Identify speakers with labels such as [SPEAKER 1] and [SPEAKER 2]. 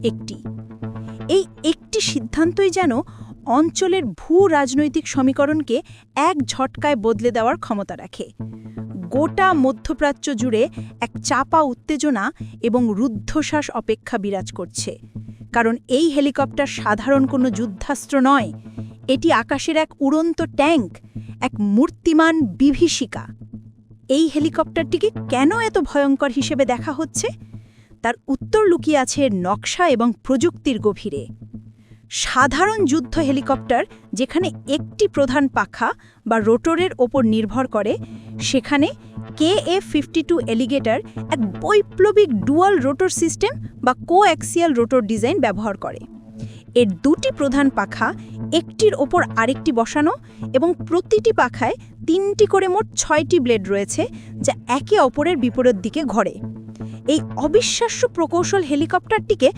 [SPEAKER 1] একটি। এই একটি সিদ্ধান্তই যেন অঞ্চলের ভূ রাজনৈতিক সমীকরণকে এক ঝটকায় বদলে দেওয়ার ক্ষমতা রাখে। গোটা মধ্যপ্রাচ্য জুড়ে এক চাপা উত্তেজনা এবং রুদ্ধশ্বাস অপেক্ষা বিরাজ করছে, কারণ এই হেলিকপ্টার সাধারণ কোনো যুদ্ধাস্ত্র নয়, এটি আকাশের এক উড়ন্ত ট্যাঙ্ক, এক মূর্তিমান বিভীষিকা। এই হেলিকপ্টারটিকে কেন এত ভয়ঙ্কর হিসেবে দেখা হচ্ছে? তার উত্তর লুকিয়ে আছে নকশা এবং প্রযুক্তির গভীরে। সাধারণ যুদ্ধ হেলিকপ্টার যেখানে একটি প্রধান পাখা বা রোটরের ওপর নির্ভর করে, সেখানে KF-52 এলিগেটর এক বৈপ্লবিক ডুয়াল রোটর সিস্টেম বা কোঅ্যাক্সিয়াল রোটর ডিজাইন ব্যবহার করে। এর দুটি প্রধান পাখা একটির ওপর আরেকটি বসানো এবং প্রতিটি পাখায় 3টি করে মোট 6টি ব্লেড রয়েছে, যা একে অপরের বিপরীত দিকে ঘোরে। এই অবিশ্বাস্য প্রকৌশল হেলিকপ্টারটিকে